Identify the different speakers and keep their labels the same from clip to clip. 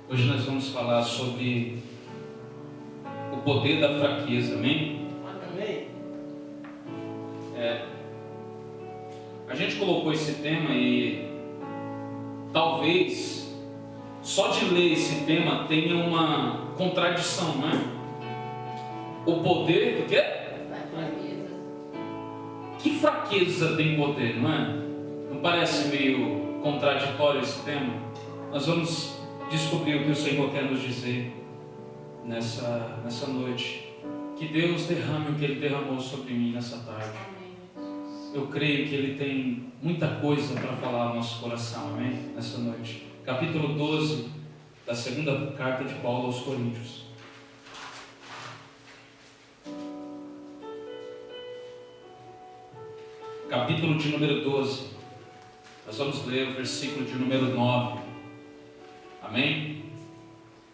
Speaker 1: Hoje nós vamos falar sobre o poder da fraqueza, amém?
Speaker 2: Amém.
Speaker 1: A gente colocou esse tema e talvez só de ler esse tema tenha uma contradição, não é? O poder do quê? Que fraqueza tem poder, não é? Não parece meio contraditório esse tema? Nós vamos descobrir o que o Senhor quer nos dizer nessa noite. Que Deus derrame o que Ele derramou sobre mim nessa tarde. Eu creio que Ele tem muita coisa para falar ao nosso coração, amém? Nessa noite. Capítulo 12 da segunda carta de Paulo aos Coríntios. Capítulo de número 12. Nós vamos ler o versículo de número 9. Amém?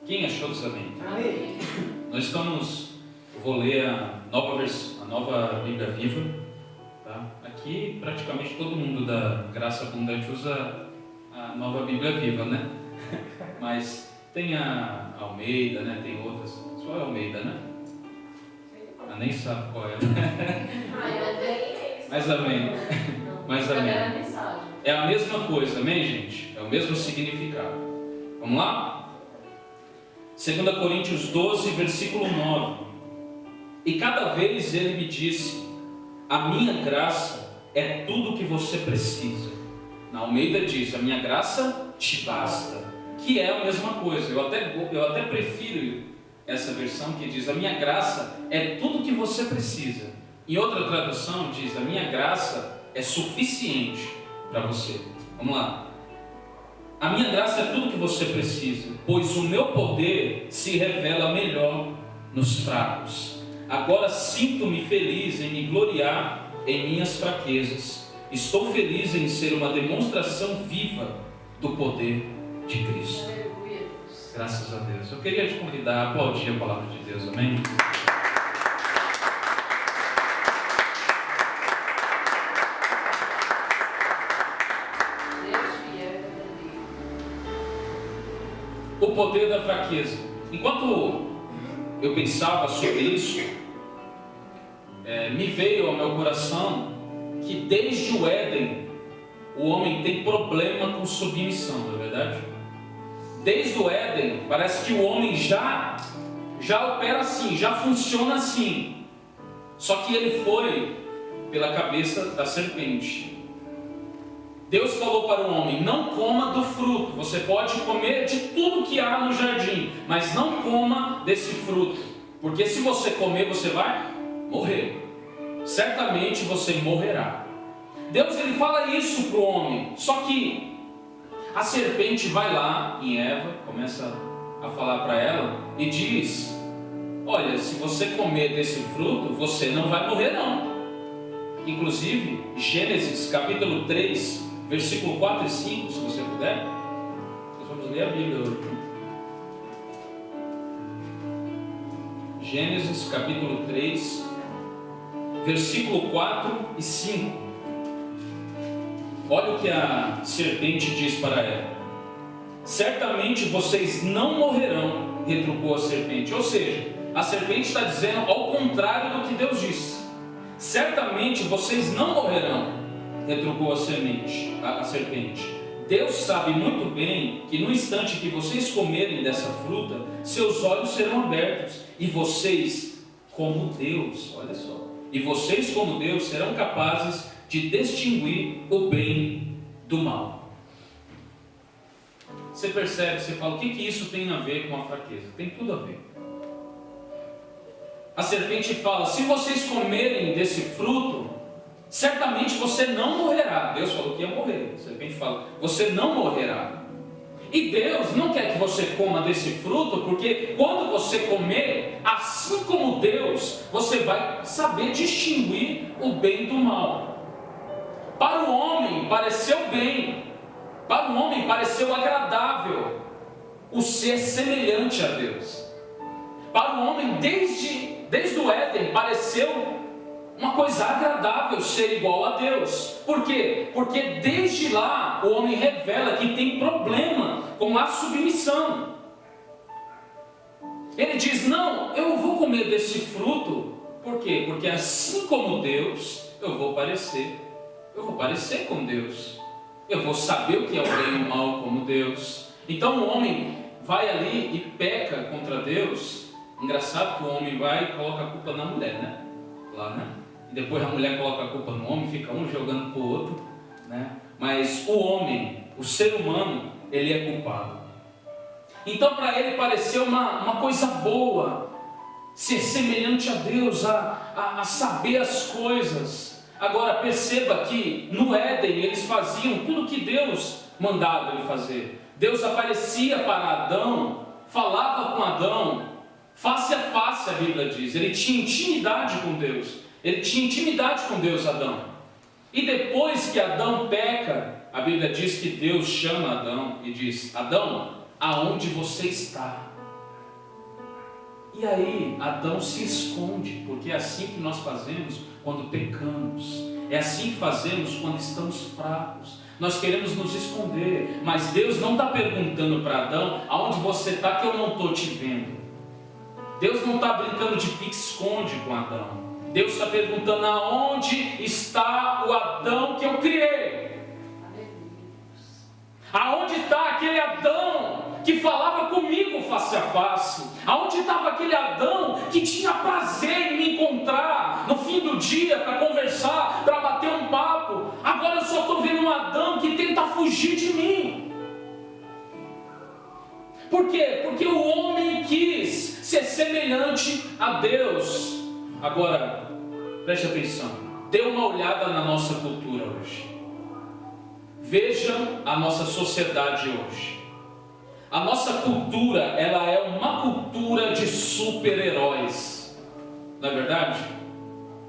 Speaker 1: Quem achou dos amém?
Speaker 2: Amém.
Speaker 1: Nós estamos... Vou ler a nova Bíblia Viva. Tá? Aqui praticamente todo mundo da Graça Abundante usa a nova Bíblia Viva, né? Mas tem a Almeida, né? Tem outras. Só a Almeida, né? Ah, nem sabe qual é. Mas amém. Mas amém. É a mesma coisa, amém, gente? É o mesmo significado. Vamos lá? 2 Coríntios 12, versículo 9. E cada vez ele me disse: a minha graça é tudo o que você precisa. Na Almeida diz: a minha graça te basta. Que é a mesma coisa. Eu até prefiro essa versão que diz: a minha graça é tudo o que você precisa. Em outra tradução diz: a minha graça é suficiente para você. Vamos lá. A minha graça é tudo o que você precisa, pois o meu poder se revela melhor nos fracos. Agora sinto-me feliz em me gloriar em minhas fraquezas. Estou feliz em ser uma demonstração viva do poder de Cristo. Graças a Deus. Eu queria te convidar a aplaudir a palavra de Deus, amém? O poder da fraqueza. Enquanto eu pensava sobre isso, me veio ao meu coração que desde o Éden o homem tem problema com submissão, não é verdade? Desde o Éden parece que o homem já opera assim, já funciona assim. Só que ele foi pela cabeça da serpente. Deus falou para o homem: não coma do fruto. Você pode comer de tudo que há no jardim, mas não coma desse fruto, porque se você comer, você vai morrer. Certamente você morrerá. Deus ele fala isso para o homem. Só que a serpente vai lá em Eva, começa a falar para ela e diz: olha, se você comer desse fruto, você não vai morrer não. Inclusive, Gênesis capítulo 3, versículo 4 e 5, se você puder. Nós vamos ler a Bíblia hoje. Gênesis capítulo 3, versículo 4 e 5. Olha o que a serpente diz para ela: certamente vocês não morrerão, retrucou a serpente. Ou seja, a serpente está dizendo ao contrário do que Deus disse. Certamente vocês não morrerão, retrucou a serpente. Deus sabe muito bem que no instante que vocês comerem dessa fruta, seus olhos serão abertos, e vocês, como Deus, olha só, e vocês, como Deus, serão capazes de distinguir o bem do mal. Você percebe, você fala: o que isso tem a ver com a fraqueza? Tem tudo a ver. A serpente fala: se vocês comerem desse fruto, certamente você não morrerá. Deus falou que ia morrer. A serpente fala: você não morrerá. E Deus não quer que você coma desse fruto, porque quando você comer, assim como Deus, você vai saber distinguir o bem do mal. Para o homem pareceu bem, para o homem pareceu agradável o ser semelhante a Deus. Para o homem, desde o Éden, pareceu uma coisa agradável ser igual a Deus. Por quê? Porque desde lá o homem revela que tem problema com a submissão. Ele diz: não, eu vou comer desse fruto. Por quê? Porque assim como Deus, eu vou parecer com Deus. Eu vou saber o que é o bem e o mal como Deus. Então o homem vai ali e peca contra Deus. Engraçado que o homem vai e coloca a culpa na mulher, né? Lá, né? E depois a mulher coloca a culpa no homem, fica um jogando para o outro, né? Mas o homem, o ser humano, ele é culpado. Então para ele pareceu uma coisa boa ser semelhante a Deus, a saber as coisas. Agora perceba que no Éden eles faziam tudo que Deus mandava ele fazer. Deus aparecia para Adão, falava com Adão, face a face, a Bíblia diz. Ele tinha intimidade com Deus. Ele tinha intimidade com Deus, Adão. E depois que Adão peca, a Bíblia diz que Deus chama Adão e diz: Adão, aonde você está? E aí Adão se esconde, porque é assim que nós fazemos quando pecamos. É assim que fazemos quando estamos fracos. Nós queremos nos esconder, mas Deus não está perguntando para Adão: aonde você está que eu não estou te vendo. Deus não está brincando de pique-esconde com Adão. Deus está perguntando: aonde está o Adão que eu criei? Aonde está aquele Adão que falava comigo face a face? Aonde estava aquele Adão que tinha prazer em me encontrar no fim do dia para conversar, para bater um papo? Agora eu só estou vendo um Adão que tenta fugir de mim. Por quê? Porque o homem quis ser semelhante a Deus. Agora, preste atenção, dê uma olhada na nossa cultura hoje. Veja a nossa sociedade hoje. A nossa cultura, ela é uma cultura de super-heróis. Não é verdade?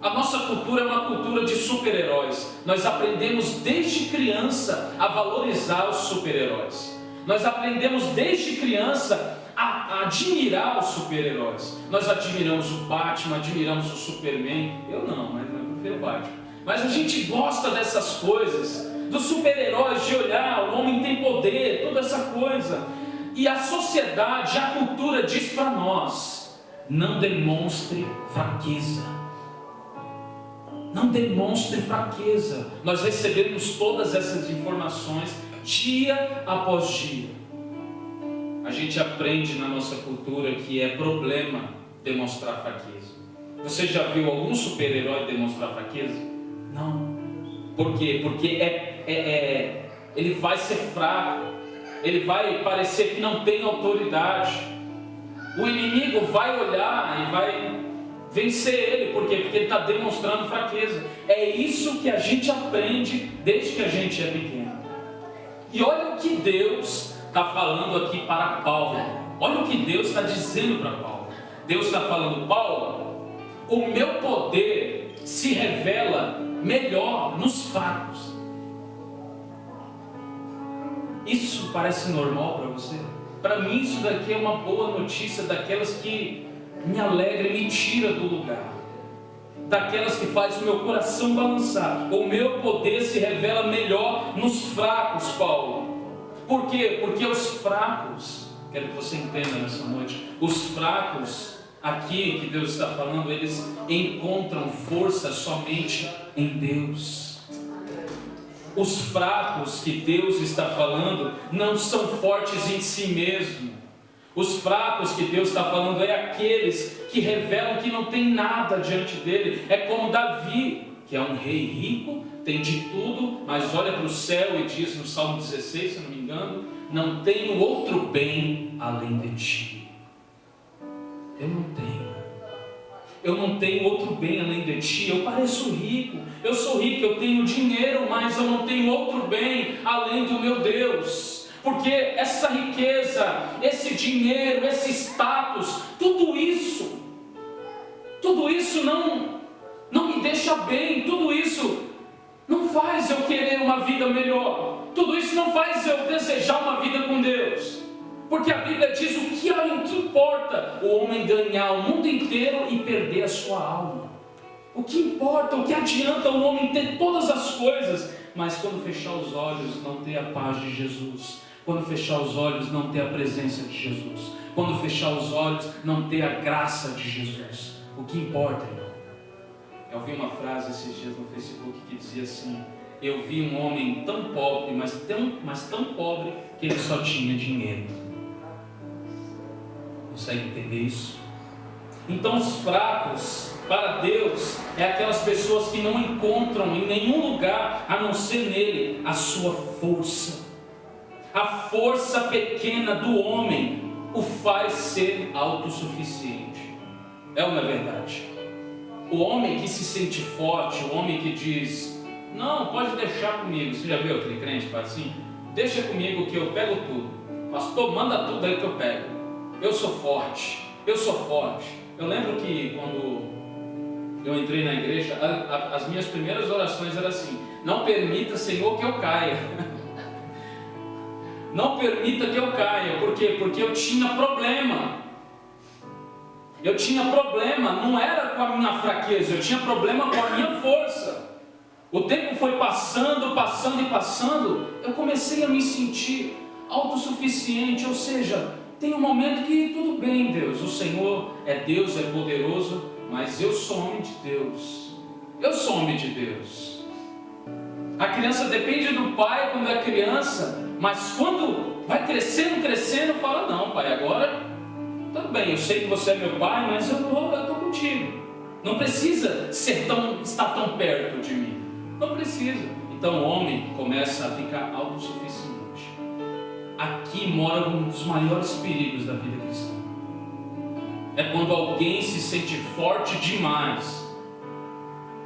Speaker 1: A nossa cultura é uma cultura de super-heróis. Nós aprendemos desde criança a valorizar os super-heróis. Nós aprendemos desde criança a admirar os super-heróis. Nós admiramos o Batman, admiramos o Superman. Eu não, mas eu prefiro o Batman. Mas a gente gosta dessas coisas, dos super-heróis, de olhar, o homem tem poder, toda essa coisa. E a sociedade, a cultura diz para nós: não demonstre fraqueza. Não demonstre fraqueza. Nós recebemos todas essas informações dia após dia. A gente aprende na nossa cultura que é problema demonstrar fraqueza. Você já viu algum super-herói demonstrar fraqueza? Não. Por quê? Porque ele vai ser fraco. Ele vai parecer que não tem autoridade. O inimigo vai olhar e vai vencer ele. Por quê? Porque ele está demonstrando fraqueza. É isso que a gente aprende desde que a gente é pequeno. E olha o que Deus está falando aqui para Paulo. Olha o que Deus está dizendo para Paulo. Deus está falando: Paulo, o meu poder se revela melhor nos fracos. Isso parece normal para você? Para mim isso daqui é uma boa notícia, daquelas que me alegra e me tira do lugar, daquelas que faz o meu coração balançar. O meu poder se revela melhor nos fracos, Paulo. Por quê? Porque os fracos, quero que você entenda nessa noite, os fracos aqui que Deus está falando, eles encontram força somente em Deus. Os fracos que Deus está falando não são fortes em si mesmo. Os fracos que Deus está falando é aqueles que revelam que não tem nada diante dele. É como Davi, que é um rei rico, tem de tudo, mas olha para o céu e diz no Salmo 16, se não me engano: não tenho outro bem além de ti. Eu não tenho outro bem além de ti. Eu pareço rico, eu sou rico, eu tenho dinheiro, mas eu não tenho outro bem além do meu Deus. Porque essa riqueza, esse dinheiro, esse status, tudo isso não me deixa bem. Tudo isso não faz eu querer uma vida melhor. Tudo isso não faz eu desejar uma vida com Deus. Porque a Bíblia diz: o que importa o homem ganhar o mundo inteiro e perder a sua alma? O que importa, o que adianta o homem ter todas as coisas, mas quando fechar os olhos não ter a paz de Jesus? Quando fechar os olhos, não ter a presença de Jesus. Quando fechar os olhos, não ter a graça de Jesus. O que importa, irmão? Eu vi uma frase esses dias no Facebook que dizia assim: eu vi um homem tão pobre, mas tão pobre, que ele só tinha dinheiro. Consegue entender isso? Então os fracos, para Deus, é aquelas pessoas que não encontram em nenhum lugar, a não ser nele, a sua força. A força pequena do homem o faz ser autossuficiente. É ou não é verdade? O homem que se sente forte, o homem que diz: não, pode deixar comigo. Você já viu aquele crente que faz assim? Deixa comigo que eu pego tudo. Pastor, manda tudo aí que eu pego. Eu sou forte, eu sou forte. Eu lembro que quando eu entrei na igreja, as minhas primeiras orações eram assim: não permita, Senhor, que eu caia. Não permita que eu caia. Por quê? Porque eu tinha problema. Eu tinha problema, não era com a minha fraqueza, eu tinha problema com a minha força. O tempo foi passando, eu comecei a me sentir autossuficiente, ou seja, tem um momento que tudo bem, Deus, o Senhor é Deus, é poderoso, mas eu sou homem de Deus. Eu sou homem de Deus. A criança depende do pai quando é criança, mas quando vai crescendo, fala: não, pai, agora tudo bem, eu sei que você é meu pai, mas eu estou contigo. Não precisa estar tão perto de mim. Não precisa. Então o homem começa a ficar autossuficiente. Aqui mora um dos maiores perigos da vida cristã. É quando alguém se sente forte demais.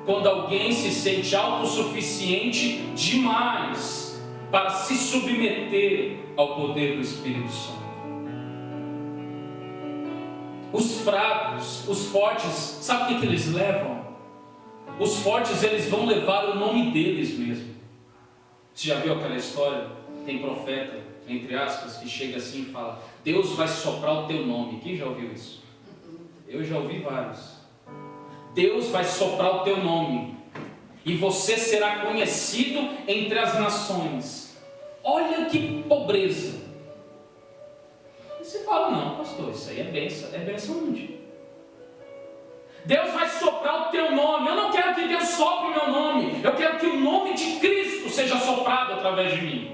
Speaker 1: Quando alguém se sente autossuficiente demais para se submeter ao poder do Espírito Santo. Os fracos, os fortes, sabe o que eles levam? Os fortes, eles vão levar o nome deles mesmo. Você já viu aquela história? Tem profeta, entre aspas, que chega assim e fala: Deus vai soprar o teu nome. Quem já ouviu isso? Eu já ouvi vários. Deus vai soprar o teu nome e você será conhecido entre as nações. Olha que pobreza. E você fala: não, pastor, isso aí é bênção. É bênção onde? Deus vai soprar o teu nome. Eu não quero que Deus sopre o meu nome. Eu quero que o nome de Cristo seja soprado através de mim.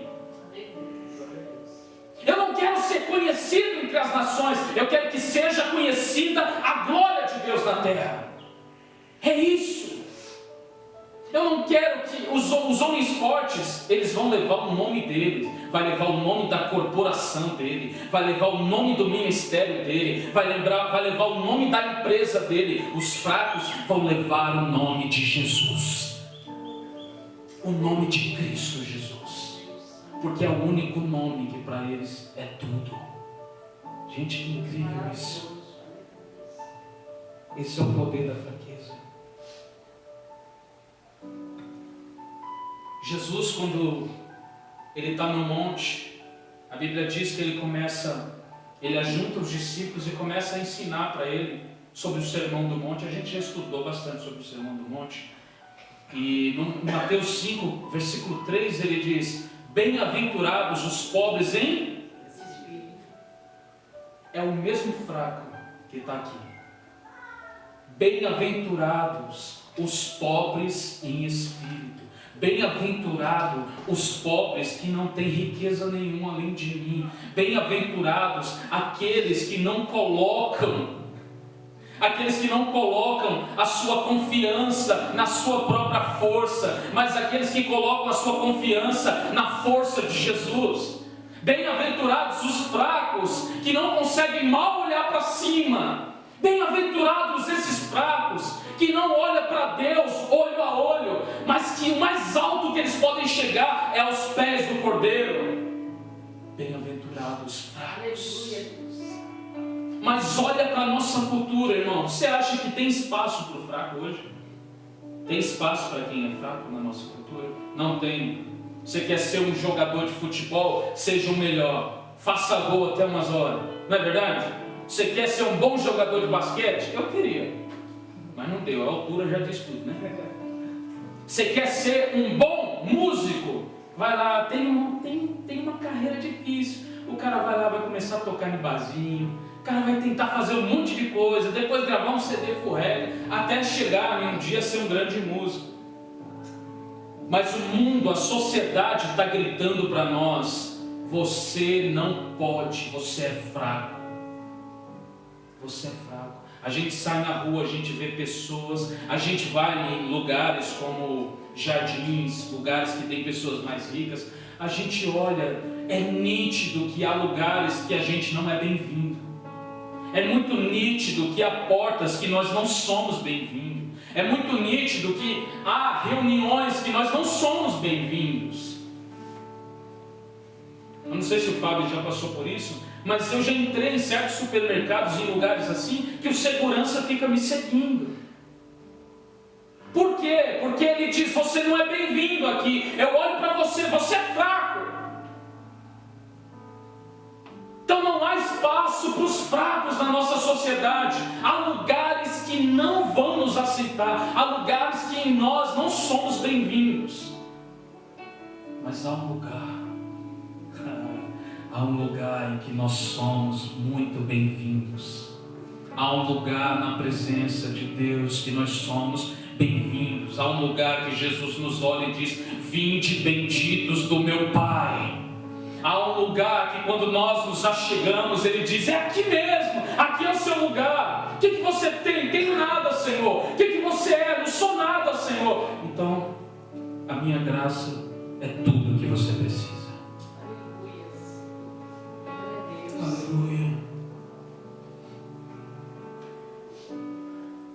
Speaker 1: Eu não quero ser conhecido entre as nações. Eu quero que seja conhecida a glória de Deus na terra. É isso. Eu não quero que os homens fortes, eles vão levar o nome dele, vai levar o nome da corporação dele, vai levar o nome do ministério dele, vai levar o nome da empresa dele. Os fracos vão levar o nome de Jesus, o nome de Cristo Jesus, porque é o único nome que para eles é tudo. Gente, que incrível isso. Esse é o poder da fraqueza. Jesus, quando ele está no monte, a Bíblia diz que ele ajunta os discípulos e começa a ensinar para ele sobre o Sermão do Monte. A gente já estudou bastante sobre o Sermão do Monte. E no Mateus 5, versículo 3, ele diz: bem-aventurados os pobres em... É o mesmo fraco que está aqui. Bem-aventurados os pobres em espírito. Bem-aventurados os pobres que não têm riqueza nenhuma além de mim. Bem-aventurados aqueles que não colocam a sua confiança na sua própria força, mas aqueles que colocam a sua confiança na força de Jesus. Bem-aventurados os fracos que não conseguem mal olhar para cima. Bem-aventurados esses fracos que não olham para Deus olho a olho, mas que o mais alto que eles podem chegar é aos pés do Cordeiro. Bem-aventurados fracos. Mas olha para a nossa cultura, irmão. Você acha que tem espaço para o fraco hoje? Tem espaço para quem é fraco na nossa cultura? Não tem. Você quer ser um jogador de futebol? Seja o melhor. Faça gol até umas horas. Não é verdade? Você quer ser um bom jogador de basquete? Eu queria. Mas não deu. A altura já diz tudo, né? Você quer ser um bom músico? vai lá, tem uma carreira difícil. O cara vai lá, vai começar a tocar em barzinho, o cara vai tentar fazer um monte de coisa, depois gravar um CD furreca, até chegar em um dia ser um grande músico. Mas o mundo, a sociedade está gritando para nós: você não pode, você é fraco. Você é fraco. A gente sai na rua, a gente vê pessoas, a gente vai em lugares como jardins, lugares que tem pessoas mais ricas, a gente olha, é nítido que há lugares que a gente não é bem-vindo. É muito nítido que há portas que nós não somos bem-vindos. É muito nítido que há reuniões que nós não somos bem-vindos. Eu não sei se o Fábio já passou por isso, mas eu já entrei em certos supermercados, em lugares assim, que o segurança fica me seguindo. Por quê? Porque ele diz: você não é bem-vindo aqui. Eu olho para você, você é fraco. Então não há espaço para os fracos na nossa sociedade. Há lugares que não vão nos aceitar. Há lugares que em nós não somos bem-vindos. Mas há um lugar. Há um lugar em que nós somos muito bem-vindos. Há um lugar na presença de Deus que nós somos bem-vindos. Há um lugar que Jesus nos olha e diz: vinde benditos do meu Pai. Há um lugar que quando nós nos achegamos, Ele diz: é aqui mesmo, aqui é o seu lugar. O que você tem? Tenho nada, Senhor. O que você é? Não sou nada, Senhor. Então, a minha graça é tudo o que você precisa. Aleluia.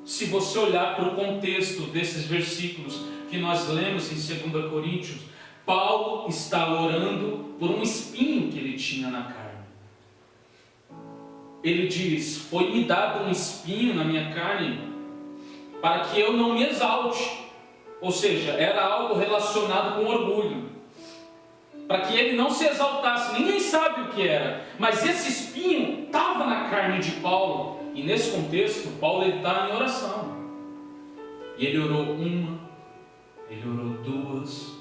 Speaker 1: Se você olhar para o contexto desses versículos que nós lemos em 2 Coríntios, Paulo está orando por um espinho que ele tinha na carne. Ele diz: foi-me dado um espinho na minha carne para que eu não me exalte. Ou seja, era algo relacionado com orgulho, para que ele não se exaltasse. Ninguém sabe o que era, mas esse espinho estava na carne de Paulo. E nesse contexto, Paulo está em oração. E ele orou uma, ele orou duas,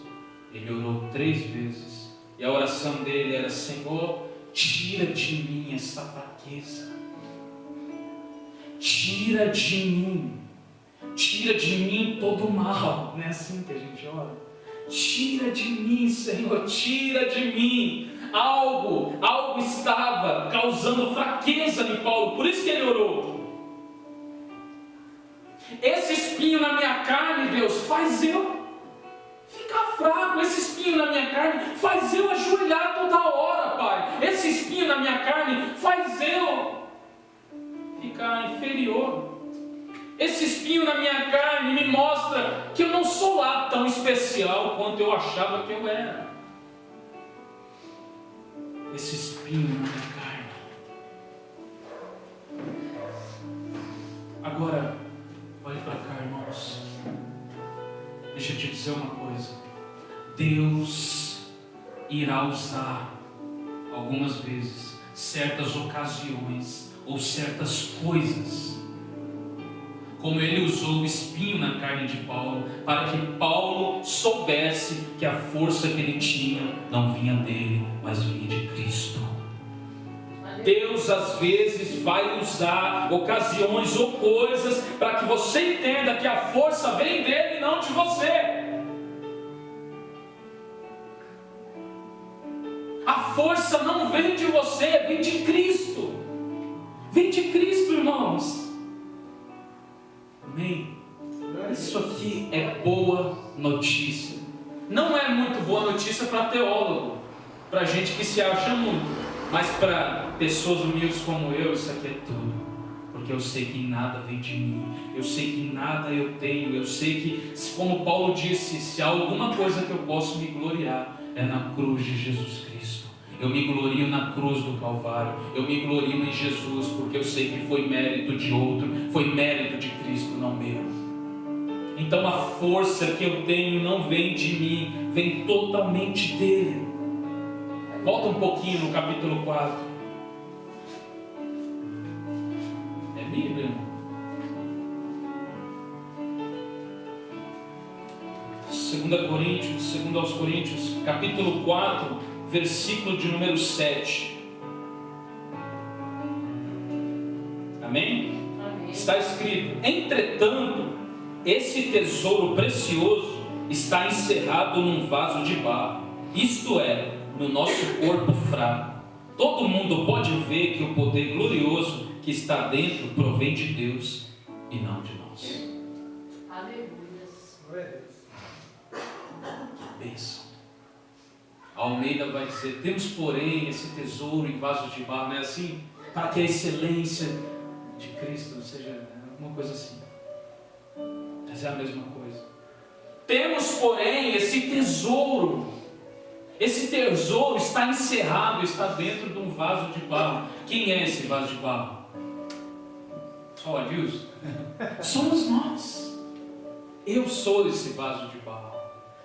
Speaker 1: ele orou 3 vezes. E a oração dele era: Senhor, tira de mim essa fraqueza. Tira de mim todo o mal. Não é assim que a gente ora? Tira de mim, Senhor, tira de mim. Algo estava causando fraqueza em Paulo, por isso que ele orou. Esse espinho na minha carne, Deus, faz eu ficar fraco. Esse espinho na minha carne faz eu ajoelhar toda hora, Pai. Esse espinho na minha carne faz eu ficar inferior. Esse espinho na minha carne me mostra que eu não sou lá tão especial quanto eu achava que eu era. Esse espinho na minha carne. Agora, olhe para cá, irmãos. Deixa eu te dizer uma coisa. Deus irá usar algumas vezes certas ocasiões ou certas coisas, como Ele usou o espinho na carne de Paulo, para que Paulo soubesse que a força que ele tinha não vinha dele, mas vinha de Cristo. Deus às vezes vai usar ocasiões ou coisas para que você entenda que a força vem dele e não de você. A força não vem de você, vem de Cristo. Vem de Cristo, irmãos. Amém? Isso aqui é boa notícia. Não é muito boa notícia para teólogo, para gente que se acha muito, mas para pessoas humildes como eu, isso aqui é tudo. Porque eu sei que nada vem de mim, eu sei que nada eu tenho, eu sei que, como Paulo disse, se há alguma coisa que eu posso me gloriar, é na cruz de Jesus Cristo. Eu me glorio na cruz do Calvário, eu me glorio em Jesus, porque eu sei que foi mérito de outro, foi mérito de Cristo, não meu. Então a força que eu tenho não vem de mim, vem totalmente dele. Volta um pouquinho no capítulo 4. É Bíblia, irmão. 2 aos Coríntios, capítulo 4, versículo de número 7. Amém?
Speaker 2: Amém.
Speaker 1: Está escrito: entretanto, esse tesouro precioso está encerrado num vaso de barro, isto é, no nosso corpo fraco. Todo mundo pode ver que o poder glorioso que está dentro provém de Deus e não de nós.
Speaker 2: Aleluias.
Speaker 1: Que bênção. A Almeida vai dizer: temos porém esse tesouro em vasos de barro, não é assim? Para que a excelência de Cristo seja alguma coisa assim. Mas é a mesma coisa. Temos porém esse tesouro. Esse tesouro está encerrado, está dentro de um vaso de barro. Quem é esse vaso de barro? Só o Adilson? Somos nós. Eu sou esse vaso de barro.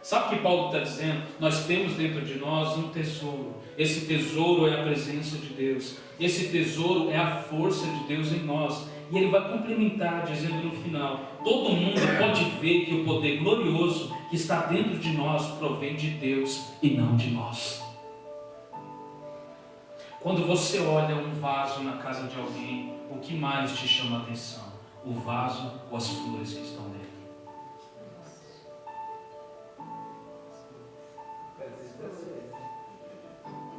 Speaker 1: Sabe o que Paulo está dizendo? Nós temos dentro de nós um tesouro. Esse tesouro é a presença de Deus. Esse tesouro é a força de Deus em nós. E ele vai complementar dizendo no final: todo mundo pode ver que o poder glorioso que está dentro de nós provém de Deus e não de nós. Quando você olha um vaso na casa de alguém, o que mais te chama a atenção? O vaso ou as flores que estão dentro?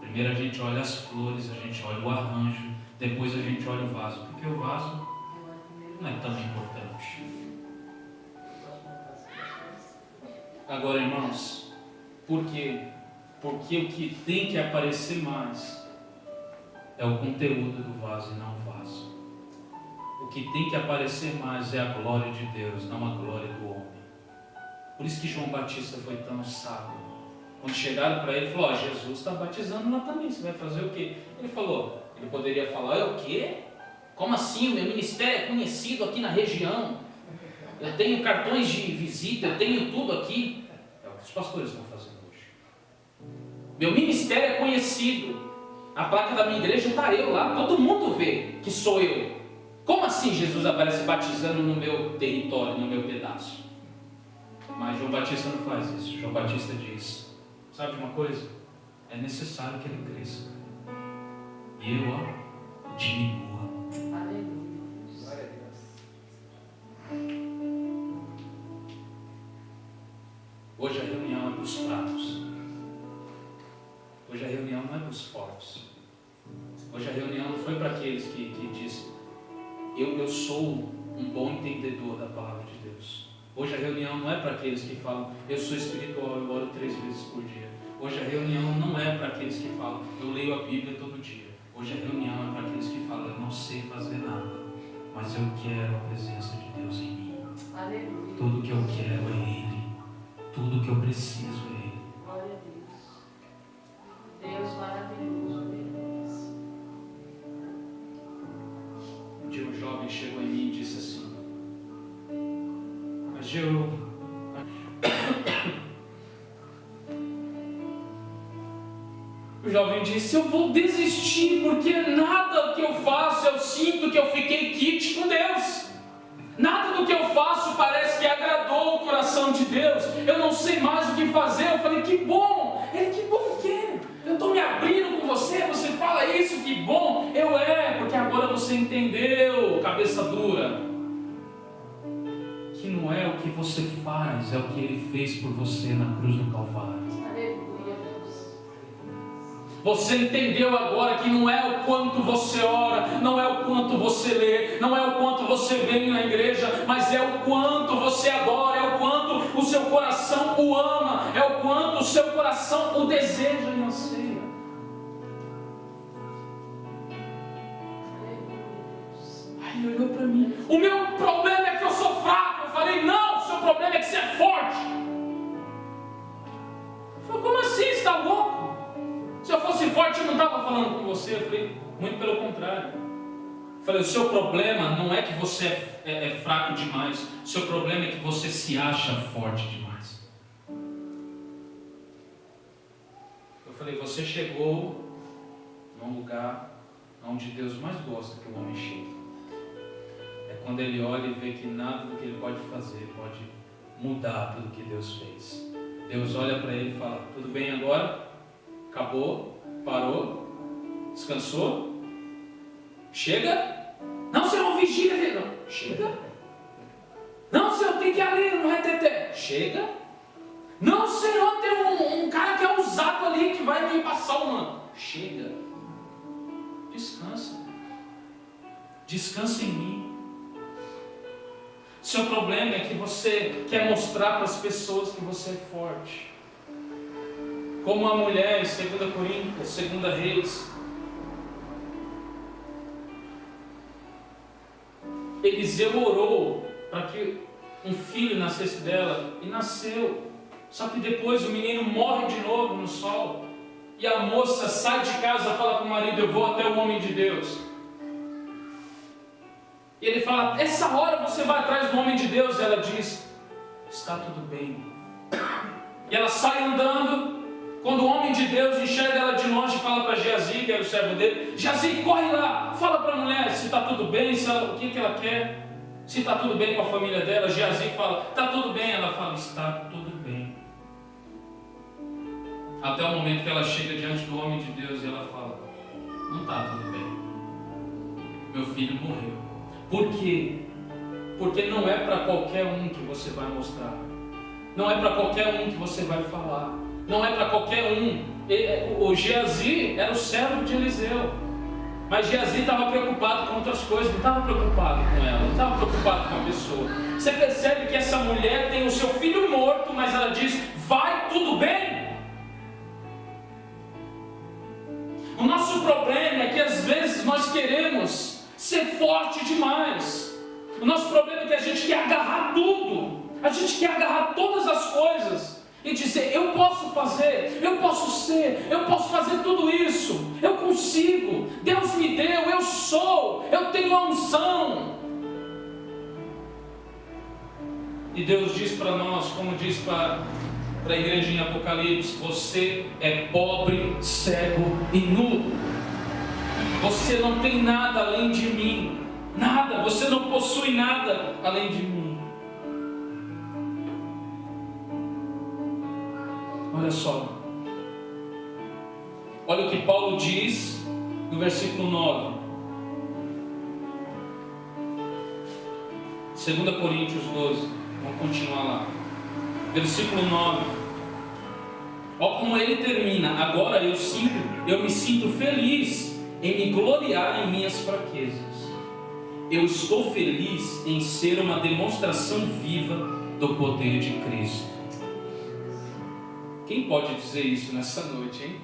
Speaker 1: Primeiro a gente olha as flores, a gente olha o arranjo, depois a gente olha o vaso, porque o vaso não é tão importante. Agora, irmãos, por quê? Porque o que tem que aparecer mais é o conteúdo do vaso e não o vaso. O que tem que aparecer mais é a glória de Deus, não a glória do homem. Por isso que João Batista foi tão sábio. Quando chegaram para ele, falou: Jesus está batizando lá também, você vai fazer o quê? Ele falou, ele poderia falar: é o quê? Como assim? O meu ministério é conhecido aqui na região. Eu tenho cartões de visita, eu tenho tudo aqui. É o que os pastores estão fazendo hoje. Meu ministério é conhecido. A placa da minha igreja está eu lá. Todo mundo vê que sou eu. Como assim Jesus aparece batizando no meu território, no meu pedaço? Mas João Batista não faz isso. João Batista diz: sabe de uma coisa? É necessário que ele cresça. E eu, diminua. Hoje a reunião é para os fracos. Hoje a reunião não é para os fortes. Hoje a reunião não foi para aqueles que dizem: eu sou um bom entendedor da palavra de Deus. Hoje a reunião não é para aqueles que falam: eu sou espiritual, eu oro 3 vezes por dia. Hoje a reunião não é para aqueles que falam: eu leio a Bíblia todo dia. Hoje a reunião é para aqueles que falam: eu não sei fazer nada, mas eu quero a presença de Deus em mim.
Speaker 2: Aleluia.
Speaker 1: Tudo que eu quero é Ele. Tudo que eu preciso é Ele.
Speaker 2: Glória a Deus. Deus maravilhoso, Deus.
Speaker 1: Um dia um jovem chegou em mim e disse assim: mas eu... O jovem disse: eu vou desistir, porque nada que eu faço, eu sinto que eu fiquei quite com Deus. Nada do que eu faço parece que agradou o coração de Deus. Eu não sei mais o que fazer. Eu falei: que bom. Ele: que bom o quê? Eu estou me abrindo com você, você fala isso, que bom. Porque agora você entendeu, cabeça dura, que não é o que você faz, é o que Ele fez por você na cruz do Calvário.
Speaker 2: Aleluia, Deus.
Speaker 1: Você entendeu agora que não é o quanto você ora, não é o quanto você lê, não é o quanto você vem na igreja, mas é o quanto você adora, é o quanto o seu coração o ama, é o quanto o seu coração o deseja e anseia. Aí ele olhou para mim: o meu problema é que eu sou fraco. Eu falei: não, o seu problema é que você é forte. Ele falou: como assim, você está louco? Se eu fosse forte, eu não estava falando com você. Eu falei: muito pelo contrário. Eu falei: o seu problema não é que você é fraco demais. O seu problema é que você se acha forte demais. Eu falei: você chegou num lugar onde Deus mais gosta que o homem chegue. É quando ele olha e vê que nada do que ele pode fazer pode mudar tudo que Deus fez. Deus olha para ele e fala: tudo bem agora? Acabou? Parou? Descansou? Chega? Não, Senhor, não vigia, filho. Não. Chega? Não, Senhor, tem que ir ali no reteté. Chega? Não, Senhor, tem um cara que é usado ali que vai me passar o mano. Chega. Descansa. Descansa em mim. Seu problema é que você quer mostrar para as pessoas que você é forte. Como a mulher em 2 Coríntios, 2 Reis. Eliseu orou para que um filho nascesse dela e nasceu. Só que depois o menino morre de novo no sol. E a moça sai de casa e fala para o marido: eu vou até o homem de Deus. E ele fala: essa hora você vai atrás do homem de Deus. E ela diz: está tudo bem. E ela sai andando. Quando o homem de Deus enxerga ela de longe, fala para Geazi, que era o servo dele: Geazi, corre lá, fala para a mulher se está tudo bem, se ela, o que ela quer, se está tudo bem com a família dela. Geazi fala: está tudo bem. Ela fala: está tudo bem. Até o momento que ela chega diante do homem de Deus e ela fala: não está tudo bem, meu filho morreu. Por quê? Porque não é para qualquer um que você vai mostrar, não é para qualquer um que você vai falar, não é para qualquer um. O Geazi era o servo de Eliseu, mas Geazi estava preocupado com outras coisas, não estava preocupado com ela, não estava preocupado com a pessoa. Você percebe que essa mulher tem o seu filho morto, mas ela diz: vai tudo bem. O nosso problema é que às vezes nós queremos ser forte demais. O nosso problema é que a gente quer agarrar tudo, a gente quer agarrar todas as coisas e dizer: eu posso fazer, eu posso ser, eu posso fazer tudo isso, eu consigo, Deus me deu, eu sou, eu tenho a unção. E Deus diz para nós, como diz para a igreja em Apocalipse: você é pobre, cego e nu. Você não tem nada além de mim. Nada, você não possui nada além de mim. Olha só. Olha o que Paulo diz no versículo 9. 2 Coríntios 12. Vamos continuar lá. Versículo 9. Olha como ele termina: agora eu me sinto feliz em me gloriar em minhas fraquezas. Eu estou feliz em ser uma demonstração viva do poder de Cristo. Quem pode dizer isso nessa noite, hein?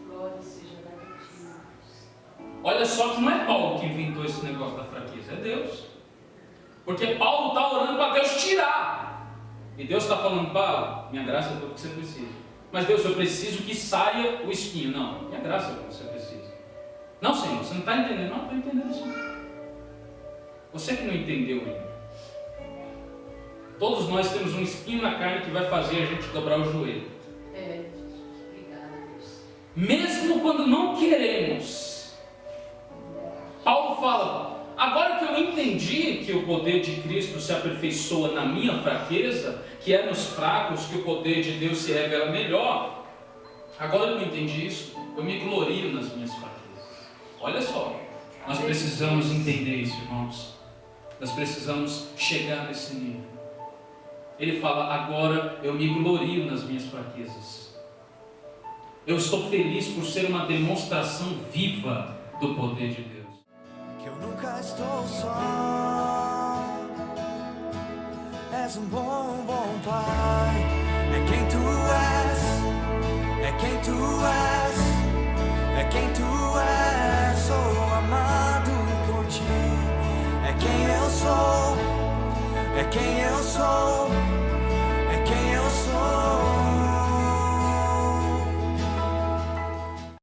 Speaker 2: Glória seja dada a Deus.
Speaker 1: Olha só que não é Paulo que inventou esse negócio da fraqueza, é Deus. Porque Paulo está orando para Deus tirar. E Deus está falando: Paulo, minha graça é tudo que você precisa. Mas Deus, eu preciso que saia o espinho. Não, minha graça é tudo que você precisa. Não, Senhor, você não está entendendo? Não, estou entendendo sim. Você que não entendeu ainda. Todos nós temos um espinho na carne que vai fazer a gente dobrar o joelho.
Speaker 2: Obrigada, Deus.
Speaker 1: Mesmo quando não queremos. Paulo fala: agora que eu entendi que o poder de Cristo se aperfeiçoa na minha fraqueza, que é nos fracos que o poder de Deus se revela melhor, agora que eu entendi isso, eu me glorio nas minhas fraquezas. Olha só, nós precisamos entender isso, irmãos. Nós precisamos chegar nesse nível. Ele fala: agora eu me glorio nas minhas fraquezas. Eu estou feliz por ser uma demonstração viva do poder de Deus.
Speaker 3: Que eu nunca estou só. És um bom pai. É quem tu és. É quem tu és. É quem tu és. Sou amado por ti. É quem eu sou. É quem eu sou. É quem